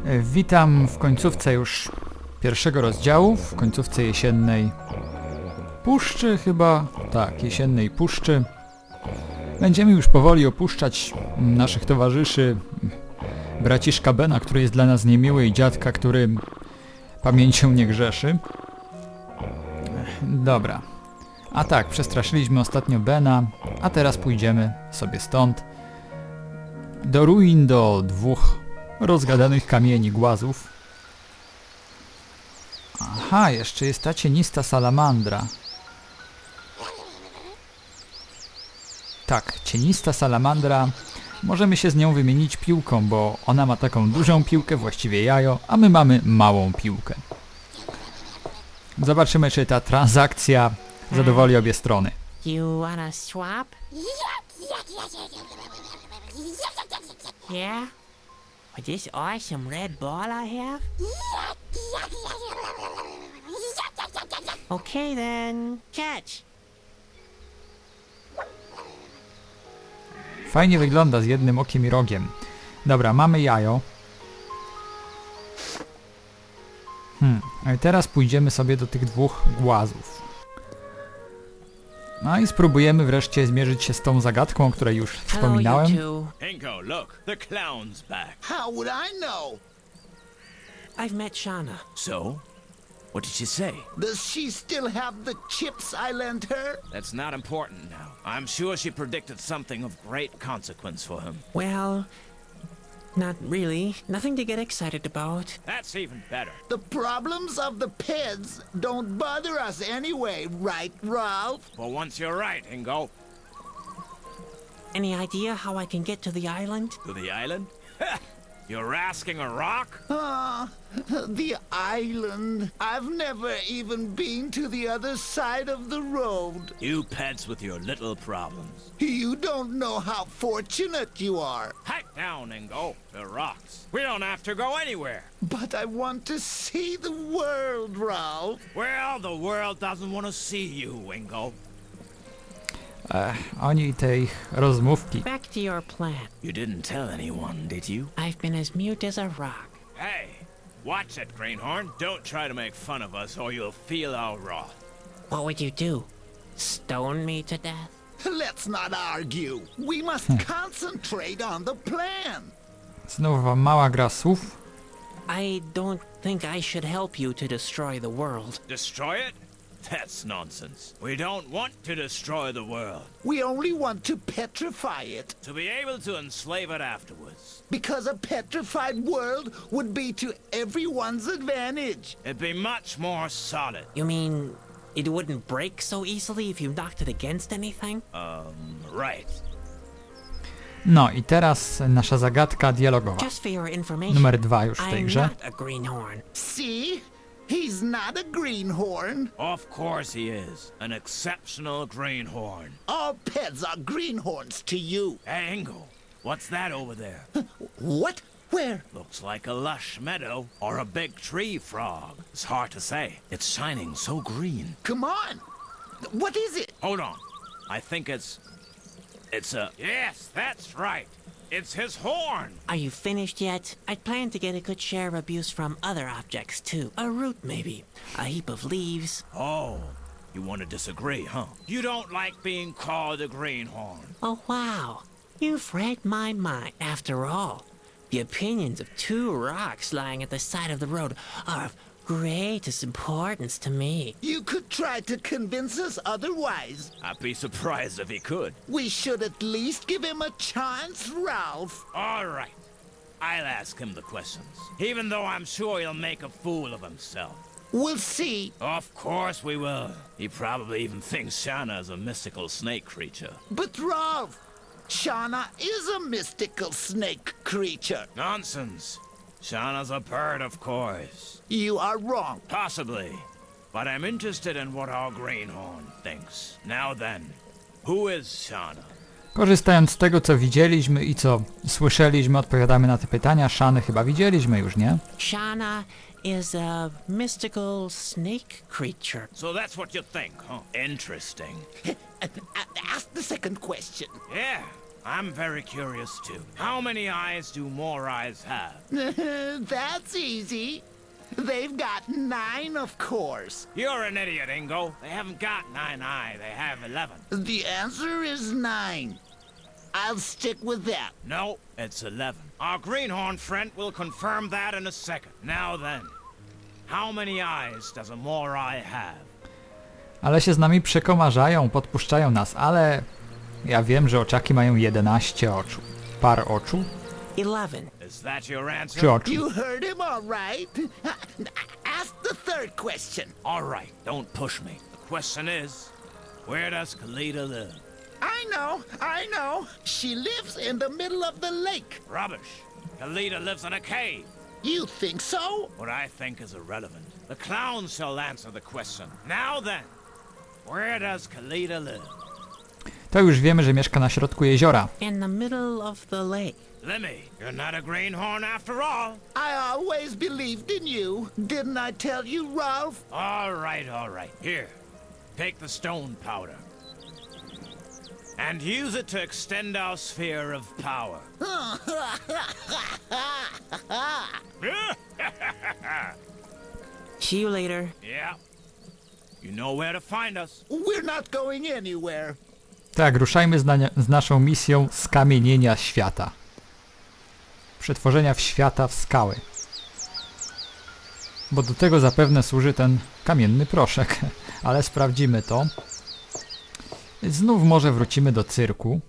Witam w końcówce już pierwszego rozdziału, w końcówce jesiennej puszczy chyba, tak, jesiennej puszczy. Będziemy już powoli opuszczać naszych towarzyszy, braciszka Bena, który jest dla nas niemiły i dziadka, który pamięcią nie grzeszy. Dobra. A tak, przestraszyliśmy ostatnio Bena, a teraz pójdziemy sobie stąd do ruin, do dwóch rozgadanych kamieni, głazów. Aha, jeszcze jest ta cienista salamandra. Tak, cienista salamandra. Możemy się z nią wymienić piłką, bo ona ma taką dużą piłkę, właściwie jajo, a my mamy małą piłkę. Zobaczymy, czy ta transakcja zadowoli obie strony. You wanna swap? Yeah? With this awesome red ball I have? Okay then, catch! Fajnie wygląda z jednym okiem i rogiem. Dobra, mamy jajo. A teraz pójdziemy sobie do tych dwóch głazów. No i spróbujemy wreszcie zmierzyć się z tą zagadką, o której już wspominałem. Ingo, look, the clown's back. How would I know? I've met Shauna. So? What did she say? Does she still have the chips I lent her? That's not important now. I'm sure she predicted something of great consequence for him. Well, not really. Nothing to get excited about. That's even better. The problems of the Peds don't bother us anyway, right, Ralph? For once you're right, Ingo. Any idea how I can get to the island? To the island? You're asking a rock? The island. I've never even been to the other side of the road. You pets with your little problems. You don't know how fortunate you are. Hike down, Ingo. The rocks. We don't have to go anywhere. But I want to see the world, Ralph. Well, the world doesn't want to see you, Ingo. Oni i te ich rozmówki. Back to your plan. You didn't tell anyone, did you? I've been as mute as a rock. Hey, watch it, Greenhorn. Don't try to make fun of us or you'll feel our wrath. What would you do? Stone me to death? Let's not argue. We must concentrate on the plan. Znowu wam mała gra słów. I don't think I should help you to destroy the world. Destroy it? That's nonsense. We don't want to destroy the world. We only want to petrify it. To be able to enslave it afterwards. Because a petrified world would be to everyone's advantage. It'd be much more solid. You mean it wouldn't break so easily if you knocked it against anything? Right. No i teraz nasza zagadka dialogowa. Just for your information, Numer 2 już w tej I'm grze. not a greenhorn. See? He's not a greenhorn. Of course he is. An exceptional greenhorn. All pets are greenhorns to you. Hey, Ingo, what's that over there? What? Where? Looks like a lush meadow or a big tree frog. It's hard to say. It's shining so green. Come on. What is it? Hold on. I think it's a... Yes, that's right. It's his horn. Are you finished yet? I'd planned to get a good share of abuse from other objects too. A root maybe. A heap of leaves. Oh, you want to disagree, huh? You don't like being called a greenhorn. Oh wow. You've read my mind. After all, the opinions of two rocks lying at the side of the road are of greatest importance to me. You could try to convince us otherwise. I'd be surprised if he could. We should at least give him a chance, Ralph. All right. I'll ask him the questions, even though I'm sure he'll make a fool of himself. We'll see. Of course we will. He probably even thinks Shauna is a mystical snake creature. But Ralph, Shauna is a mystical snake creature. Nonsense. Shauna's a bird, of course. You are wrong. Possibly. But I'm interested in what our greenhorn thinks. Now then, who is Shauna? Korzystając z tego, co widzieliśmy i co słyszeliśmy, odpowiadamy na te pytania. Shany chyba widzieliśmy już, nie? Shauna is a mystical snake creature. So that's what you think, huh? Interesting. Ask the second question. Yeah, I'm very curious too. How many eyes do more eyes have? That's easy. They've got 9, of course. You're an idiot, Ingo. They haven't got 9 eyes, they have 11. The answer is 9. I'll stick with that. No, it's 11. Our greenhorn friend will confirm that in a second. Now then, how many eyes does a more eye have? Ale się z nami przekomarzają, podpuszczają nas, ale ja wiem, że oczaki mają 11 oczu. Par oczu? 11. Is that your answer? Czy oczu? You heard him all right. Ask the third question. All right, don't push me. The question is, where does Kalita live? I know. She lives in the middle of the lake. Rubbish. Kalita lives in a cave. You think so? What I think is irrelevant. The clown shall answer the question. Now then, where does Kalita live? To już wiemy, że mieszka na środku jeziora. In the middle of the lake. Lemmy, you're not a greenhorn after all. I always believed in you. Didn't I tell you, Ralph? All right. Here, take the stone powder. And use it to extend our sphere of power. See you later. Yeah. You know where to find us. We're not going anywhere. Tak, ruszajmy z naszą misją skamienienia świata. Przetworzenia świata w skały. Bo do tego zapewne służy ten kamienny proszek. Ale sprawdzimy to. Znów może wrócimy do cyrku.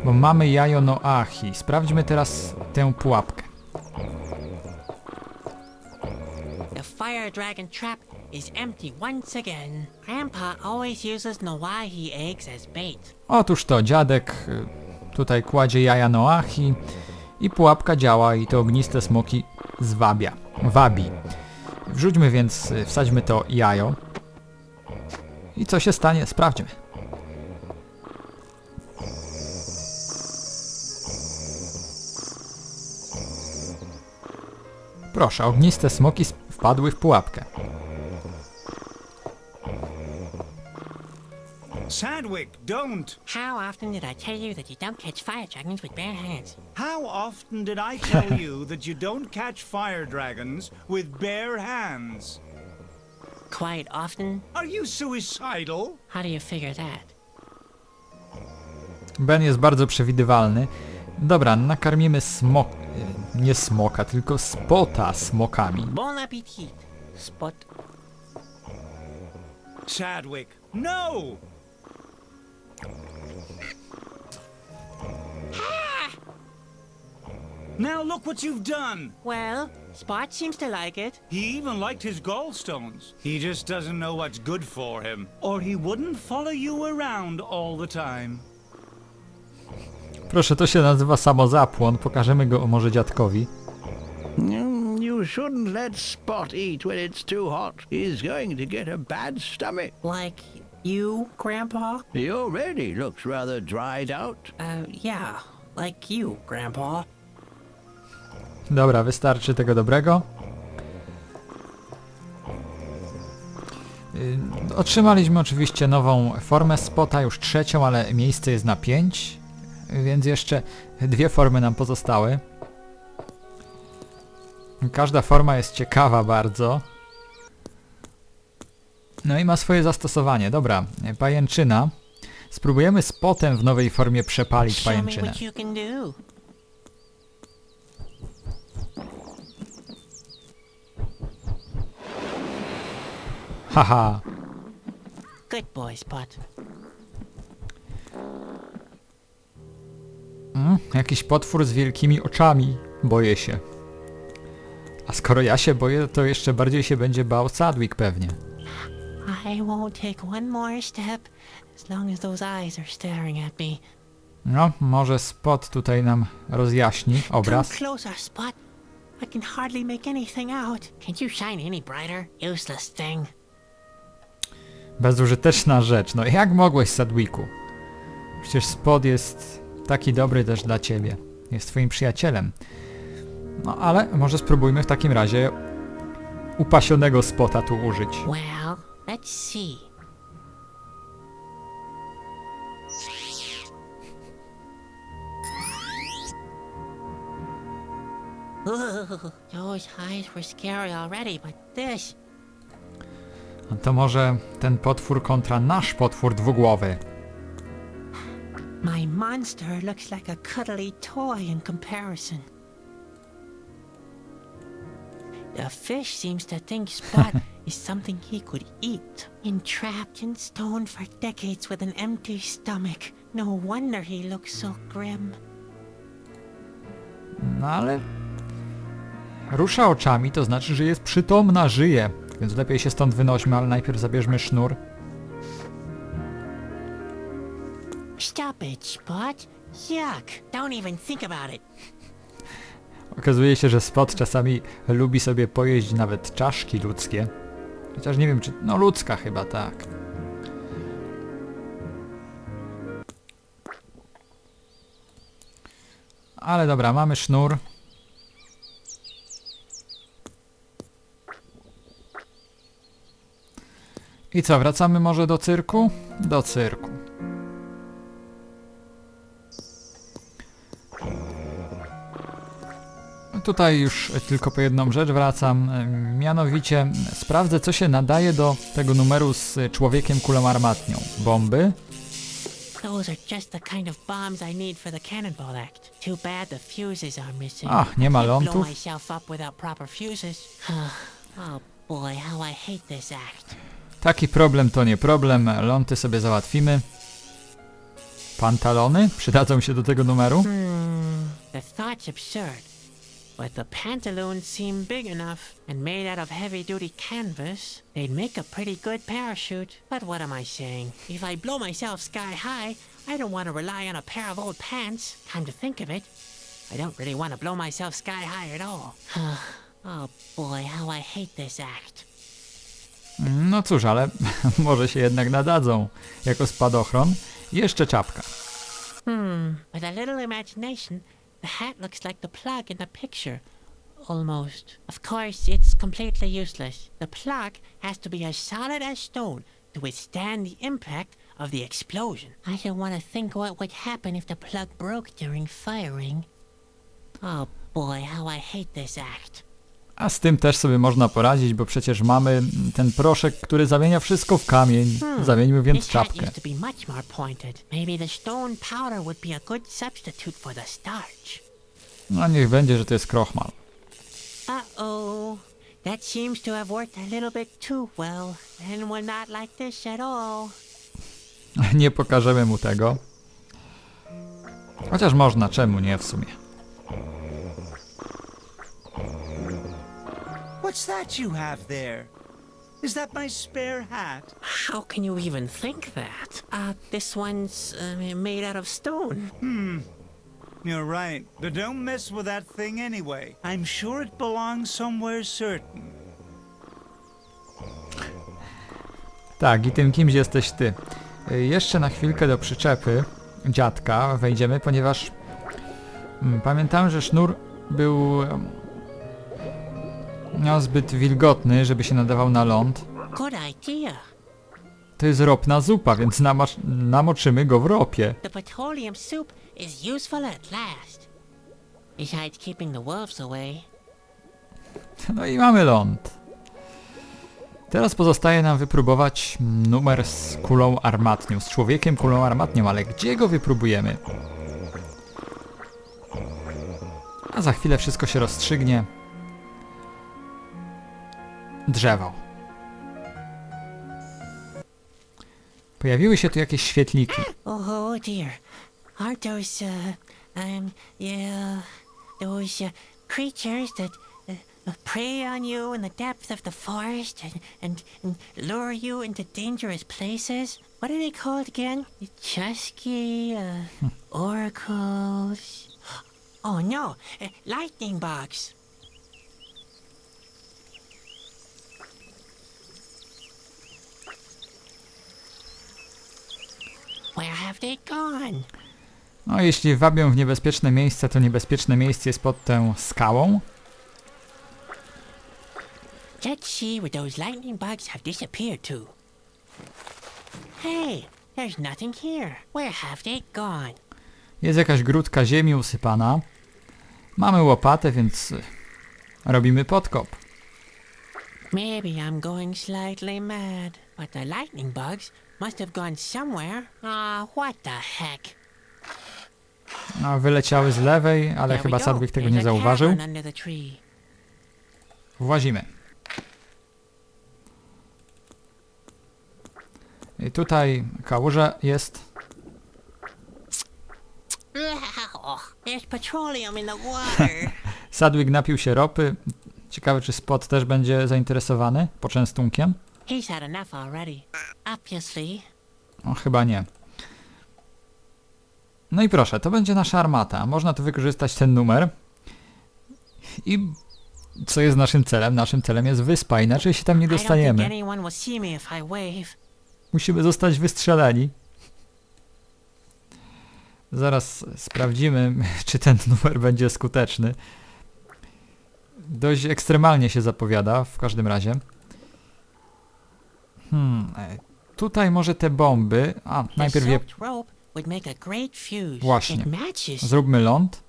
Bo mamy jajo Noachi. Sprawdźmy teraz tę pułapkę. The fire dragon trap is empty once again. Grandpa always uses Noahi eggs as bait. Otóż to, dziadek tutaj kładzie jaja Noachi i pułapka działa i te ogniste smoki wabi. Wrzućmy więc, wsadźmy to jajo. I co się stanie? Sprawdźmy. Proszę, ogniste smoki wpadły w pułapkę. Sadwick, don't! How often did I tell you that you don't catch fire dragons with bare hands? How often did I tell you that you don't catch fire dragons with bare hands? Quite often? Are you suicidal? How do you figure that? Ben jest bardzo przewidywalny. Dobra, nakarmimy nie smoka, tylko spota smokami. Bon appetit. Spot. Sadwick, no! Now look what you've done! Well, Spot seems to like it. He even liked his gallstones. He just doesn't know what's good for him. Or he wouldn't follow you around all the time. Proszę, to się nazywa samozapłon. Pokażemy go może dziadkowi. You shouldn't let Spot eat when it's too hot. He's going to get a bad stomach. Like you, Grandpa? He already looks rather dried out. Yeah, like you, Grandpa. Dobra, wystarczy tego dobrego. Otrzymaliśmy oczywiście nową formę spota, już trzecią, ale miejsce jest na 5. Więc jeszcze 2 formy nam pozostały. Każda forma jest ciekawa bardzo. No i ma swoje zastosowanie. Dobra, pajęczyna. Spróbujemy spotem w nowej formie przepalić Show me pajęczynę. what you can do. Haha. Good boy, Spot. Jakiś potwór z wielkimi oczami. Boję się. A skoro ja się boję, to jeszcze bardziej się będzie bał Sadwick pewnie. I won't take one more step as long as those eyes are staring at me. No, może Spot tutaj nam rozjaśni obraz. Come closer, Spot. I can hardly make anything out. Can't you shine any brighter? Useless thing. Bezużyteczna rzecz. No jak mogłeś, Sadwicku? Przecież Spot jest taki dobry też dla ciebie. Jest twoim przyjacielem. No ale może spróbujmy w takim razie upasionego Spota tu użyć. Well, Let's see. Ooh, those eyes were scary already, but this... To może ten potwór kontra nasz potwór dwugłowy. My monster looks like a cuddly toy in comparison. The fish seems to think Spot is something he could eat. Entrapped in stone for decades with an empty stomach. No wonder he looks so grim. No ale... Rusza oczami, to znaczy, że jest przytomna, żyje. Więc lepiej się stąd wynośmy, ale najpierw zabierzmy sznur. Stop it, Spot. Yuck. Don't even think about it. Okazuje się, że Spot czasami lubi sobie pojeść nawet czaszki ludzkie. Chociaż nie wiem czy... No ludzka chyba, tak. Ale dobra, mamy sznur. I co, wracamy może do cyrku? Do cyrku. Tutaj już tylko po jedną rzecz wracam, mianowicie sprawdzę, co się nadaje do tego numeru z człowiekiem kulą armatnią. Bomby? Those are just the kind of bombs I need for the cannonball act. Too bad the fuses are missing. Ach, nie ma I can't blow lądów. myself up without proper fuses. Oh boy, how I hate this act. Taki problem to nie problem, ląty sobie załatwimy. Pantalony? Przydadzą się do tego numeru? The thought's absurd, but the pantaloons seem big enough and made out of heavy-duty canvas. They'd make a pretty good parachute. But what am I saying? If I blow myself sky high, I don't want to rely on a pair of old pants. Come to think of it, I don't really want to blow myself sky high at all. Oh boy, how I hate this act. No cóż, ale może się jednak nadadzą jako spadochron. I jeszcze czapka. With a little imagination, the hat looks like the plug in the picture. Almost. Of course, it's completely useless. The plug has to be as solid as stone to withstand the impact of the explosion. I don't want to think what would happen if the plug broke during firing. Oh boy, how I hate this act. A z tym też sobie można poradzić, bo przecież mamy ten proszek, który zamienia wszystko w kamień. Zamieńmy więc This hat czapkę. used to be much more pointed. Maybe the stone powder would be a good substitute for the starch. No niech będzie, że to jest krochmal. Uh-oh. That seems to have worked a little bit too well, and we're not like this at all. Nie pokażemy mu tego. Chociaż można, czemu nie w sumie. What's that you have there? Is that my spare hat? How can you even think that? This one's made out of stone. You're right, but don't mess with that thing anyway. I'm sure it belongs somewhere certain. Tak, i tym kimś jesteś ty. Jeszcze na chwilkę do przyczepy dziadka wejdziemy, ponieważ pamiętam, że sznur był zbyt wilgotny, żeby się nadawał na ląd. Good idea. To jest ropna zupa, więc namoczymy go w ropie. The petroleum soup is useful at last. Besides keeping the wolves away. No i mamy ląd. Teraz pozostaje nam wypróbować numer z kulą armatnią, z człowiekiem kulą armatnią, ale gdzie go wypróbujemy? A za chwilę wszystko się rozstrzygnie. Drzewo. Pojawiły się tu jakieś świetliki. Oh dear. Aren't those, those creatures that prey on you in the depth of the forest and lure you into dangerous places? What are they called again? Chusky, oracles. Oh no, lightning bugs. Where have they gone? No jeśli wabią w niebezpieczne miejsce, to niebezpieczne miejsce jest pod tą skałą. Let's see where those lightning bugs have disappeared to. Hey, there's nothing here. Where have they gone? Jest jakaś grudka ziemi usypana. Mamy łopatę, więc robimy podkop. Maybe I'm going slightly mad, but the lightning bugs must have gone somewhere. What the heck? No, wyleciały z lewej, ale There we chyba go. Sadwick tego There's nie a zauważył. cavern under the tree. Włazimy. I tutaj kałuża jest. There's petroleum in the water. Sadwick napił się ropy. Ciekawe, czy Spot też będzie zainteresowany poczęstunkiem? He's had enough already. Obviously. O, chyba nie. No i proszę, to będzie nasza armata. Można tu wykorzystać ten numer. I co jest naszym celem? Naszym celem jest wyspa, inaczej się tam nie I don't think dostaniemy. anyone will see me if I wave. Musimy zostać wystrzeleni. Zaraz sprawdzimy, czy ten numer będzie skuteczny. Dość ekstremalnie się zapowiada, w każdym razie. Tutaj może te bomby. Najpierw je Soaked rope would make a great fuse. Właśnie. It matches. zróbmy ląd.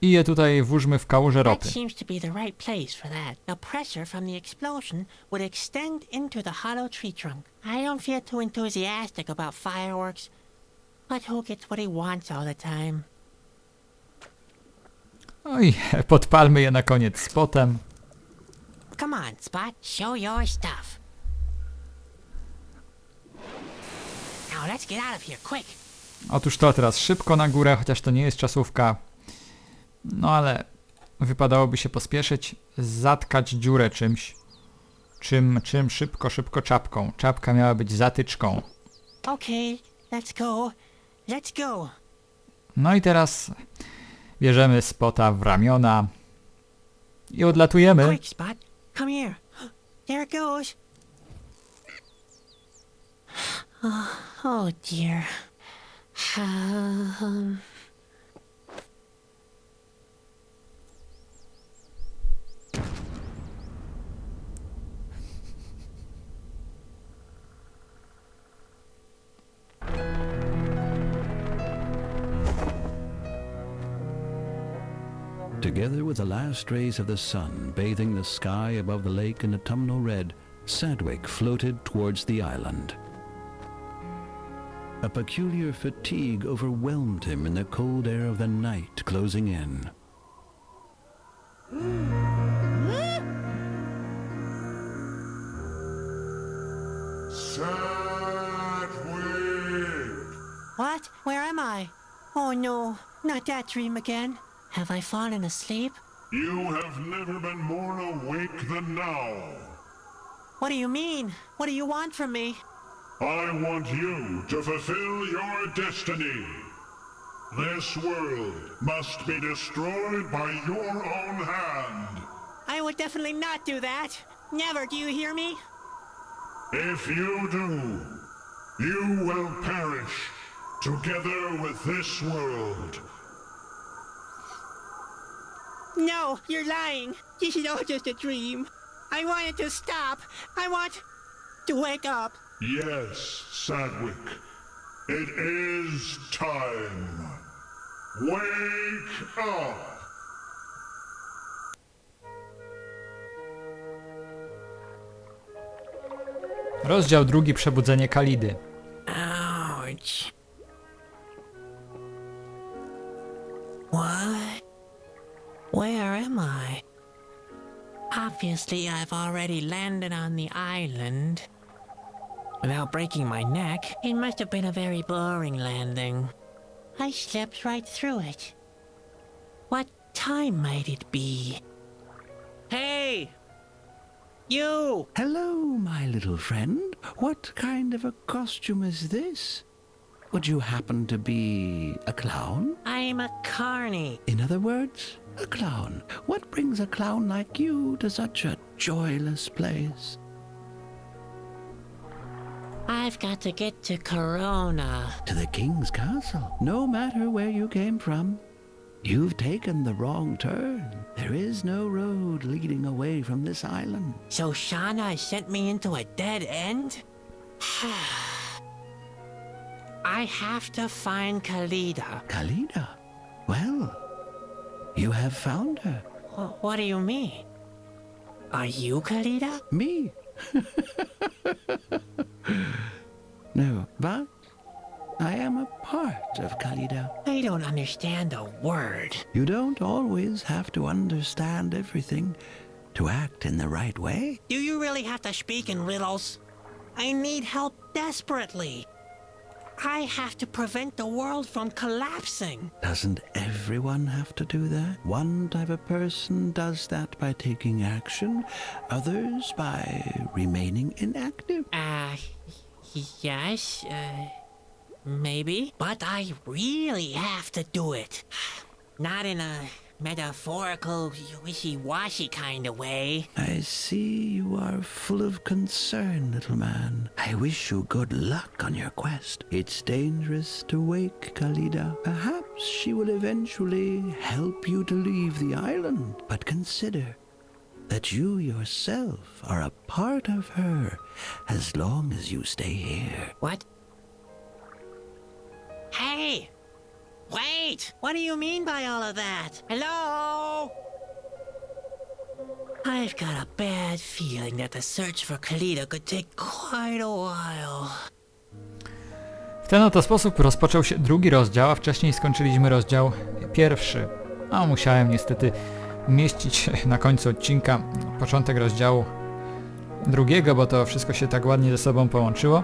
I je tutaj włóżmy w kałużę That ropy. seems to be the right place for that. The pressure from the explosion would extend into the hollow tree trunk. I don't feel too enthusiastic about fireworks, but who gets what he wants all the time? Oj, podpalmy je na koniec Spotem. Come on, Spot, show your stuff. Now let's get out of here, quick. Otóż to teraz szybko na górę, chociaż to nie jest czasówka. No ale wypadałoby się pospieszyć, zatkać dziurę czymś. Czym szybko czapką. Czapka miała być zatyczką. Okay, let's go. Let's go. No i teraz bierzemy Spota w ramiona i odlatujemy. Quick, Spot, come here. There it goes. Oh dear. Together with the last rays of the sun bathing the sky above the lake in autumnal red, Sadwick floated towards the island. A peculiar fatigue overwhelmed him in the cold air of the night closing in. What? Where am I? Oh no, not that dream again. Have I fallen asleep? You have never been more awake than now. What do you mean? What do you want from me? I want you to fulfill your destiny. This world must be destroyed by your own hand. I would definitely not do that. Never, do you hear me? If you do, you will perish together with this world. No, you're lying. This is all just a dream. I want it to stop. I want to wake up. Yes, Sadwick. It is time. Wake up! Rozdział 2. Przebudzenie Kalidy. Ouch. What? Where am I? Obviously, I've already landed on the island. Without breaking my neck, it must have been a very boring landing. I slept right through it. What time might it be? Hey! You! Hello, my little friend. What kind of a costume is this? Would you happen to be a clown? I'm a carny. In other words, a clown. What brings a clown like you to such a joyless place? I've got to get to Corona. To the king's castle, no matter where you came from. You've taken the wrong turn. There is no road leading away from this island. So Shauna has sent me into a dead end? I have to find Khalida. Khalida? Well, you have found her. What do you mean? Are you Khalida? Me? No, but I am a part of Khalida. I don't understand a word. You don't always have to understand everything to act in the right way. Do you really have to speak in riddles? I need help desperately. I have to prevent the world from collapsing. Doesn't everyone have to do that? One type of person does that by taking action, others by remaining inactive. Yes, maybe. But I really have to do it. Not in a metaphorical, wishy-washy kind of way. I see you are full of concern, little man. I wish you good luck on your quest. It's dangerous to wake Khalida. Perhaps she will eventually help you to leave the island. But consider that you yourself are a part of her as long as you stay here. What? Hey! Wait! What do you mean by all of that? Hello? I've got a bad feeling that the search for Khalida could take quite a while. W ten oto sposób rozpoczął się drugi rozdział, a wcześniej skończyliśmy rozdział pierwszy. A musiałem niestety umieścić na końcu odcinka początek rozdziału drugiego, bo to wszystko się tak ładnie ze sobą połączyło.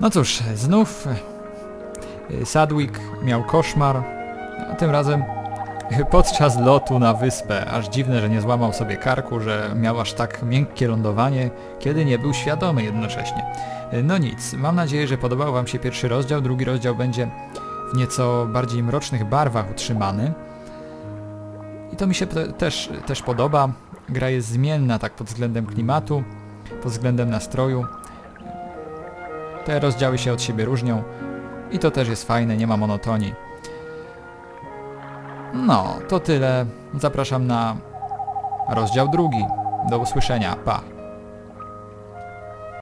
No cóż, znów Sadwick miał koszmar, a tym razem podczas lotu na wyspę. Aż dziwne, że nie złamał sobie karku, że miał aż tak miękkie lądowanie, kiedy nie był świadomy jednocześnie. No nic, mam nadzieję, że podobał wam się pierwszy rozdział. Drugi rozdział będzie w nieco bardziej mrocznych barwach utrzymany. I to mi się też podoba. Gra jest zmienna tak pod względem klimatu, pod względem nastroju. Te rozdziały się od siebie różnią. I to też jest fajne, nie ma monotonii. No, to tyle. Zapraszam na rozdział drugi. Do usłyszenia. Pa!